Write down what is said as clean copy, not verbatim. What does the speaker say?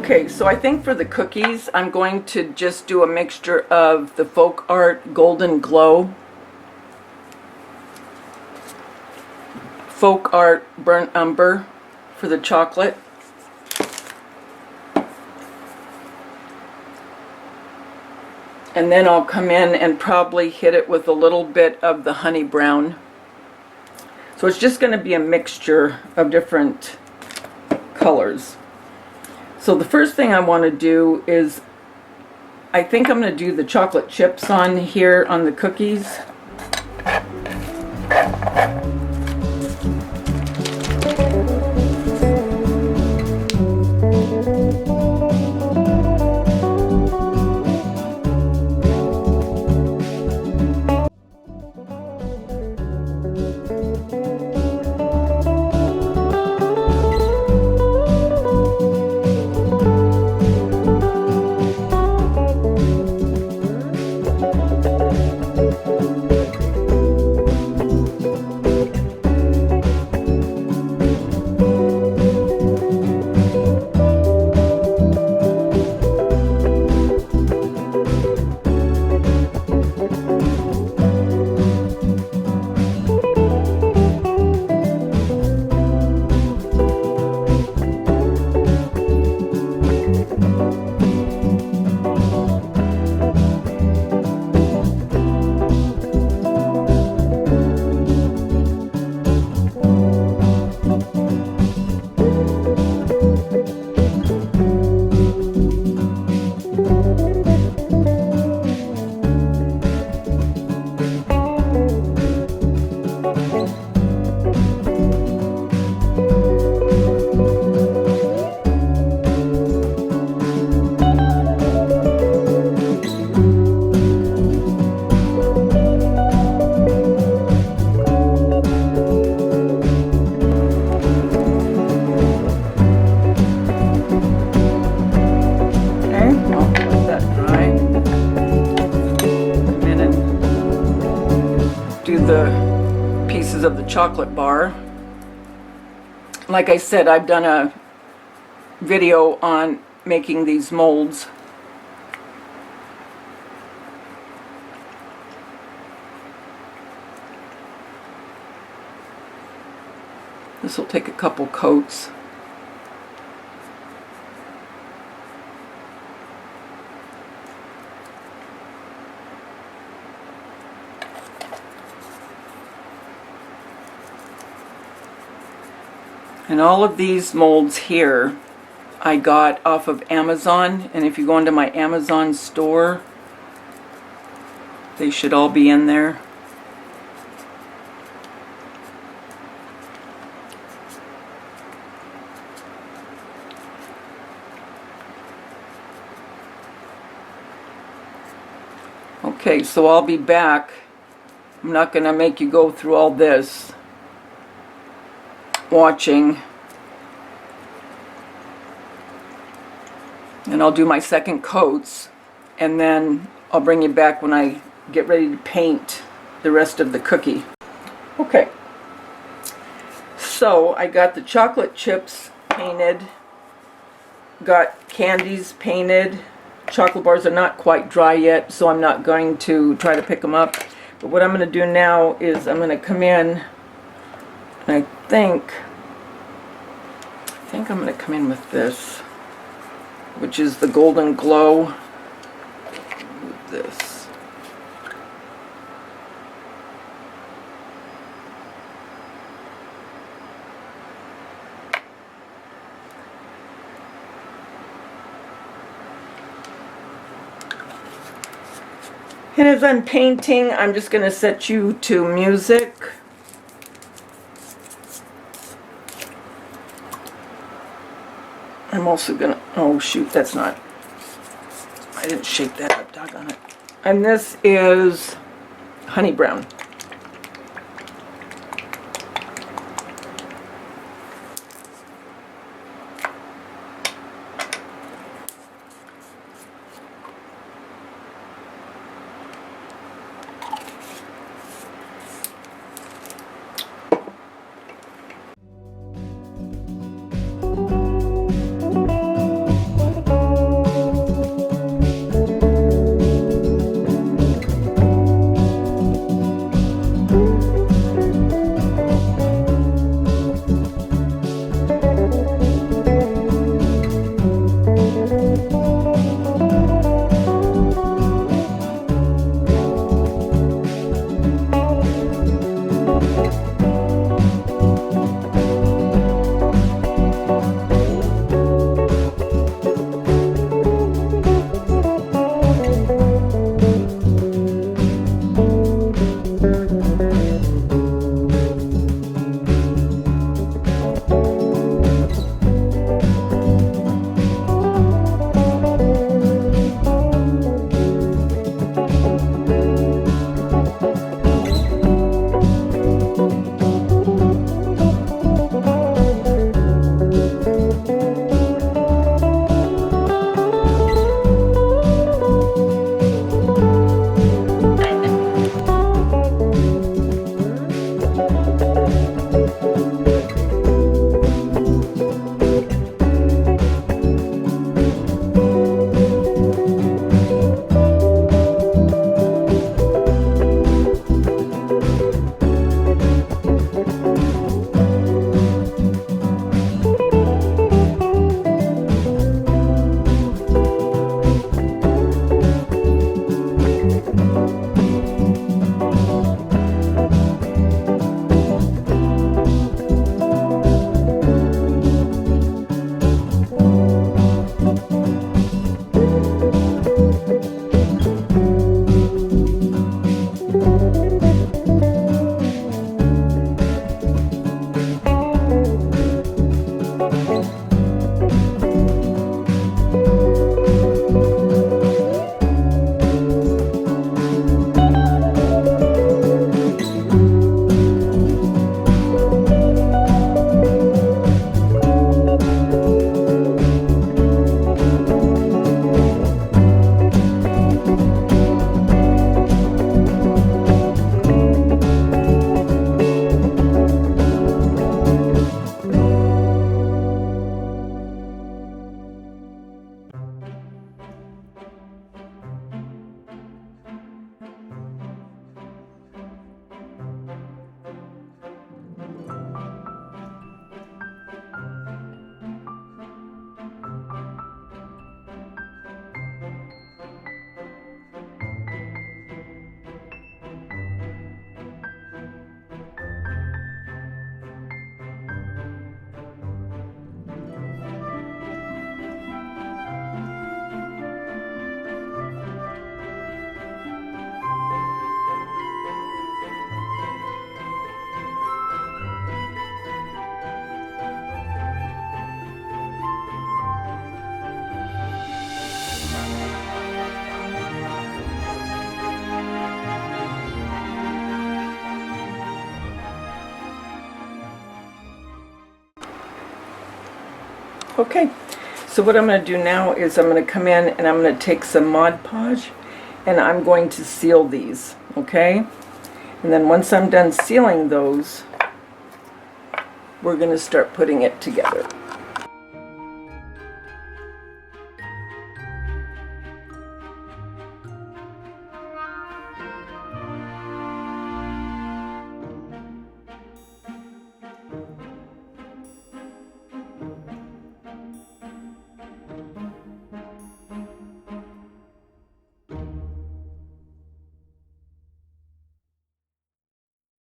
Okay, so I think for the cookies, I'm going to just do a mixture of the Folk Art Golden Glow, Folk Art Burnt Umber for the chocolate, and then I'll come in and probably hit it with a little bit of the Honey Brown. So it's just going to be a mixture of different colors. So the first thing I want to do is, I think I'm going to do the chocolate chips on here on the cookies. The pieces of the chocolate bar. Like I said, I've done a video on making these molds. This will take a couple coats. And all of these molds here I got off of Amazon, and if you go into my Amazon store, they should all be in there. Okay, so I'll be back. I'm not going to make you go through all this watching, and I'll do my second coats, and then I'll bring you back when I get ready to paint the rest of the cookie. Okay, so I got the chocolate chips painted, got candies painted. Chocolate bars are not quite dry yet, so I'm not going to try to pick them up, but what I'm going to do now is I'm going to come in, and I think I'm going to come in with this, which is the Golden Glow. With this. And as I'm painting, I'm just going to set you to music. I'm also gonna, oh shoot, that's not, I didn't shake that up, doggone it. And this is Honey Brown. Okay, so what I'm going to do now is I'm going to come in and I'm going to take some Mod Podge and I'm going to seal these, okay? And then once I'm done sealing those, we're going to start putting it together.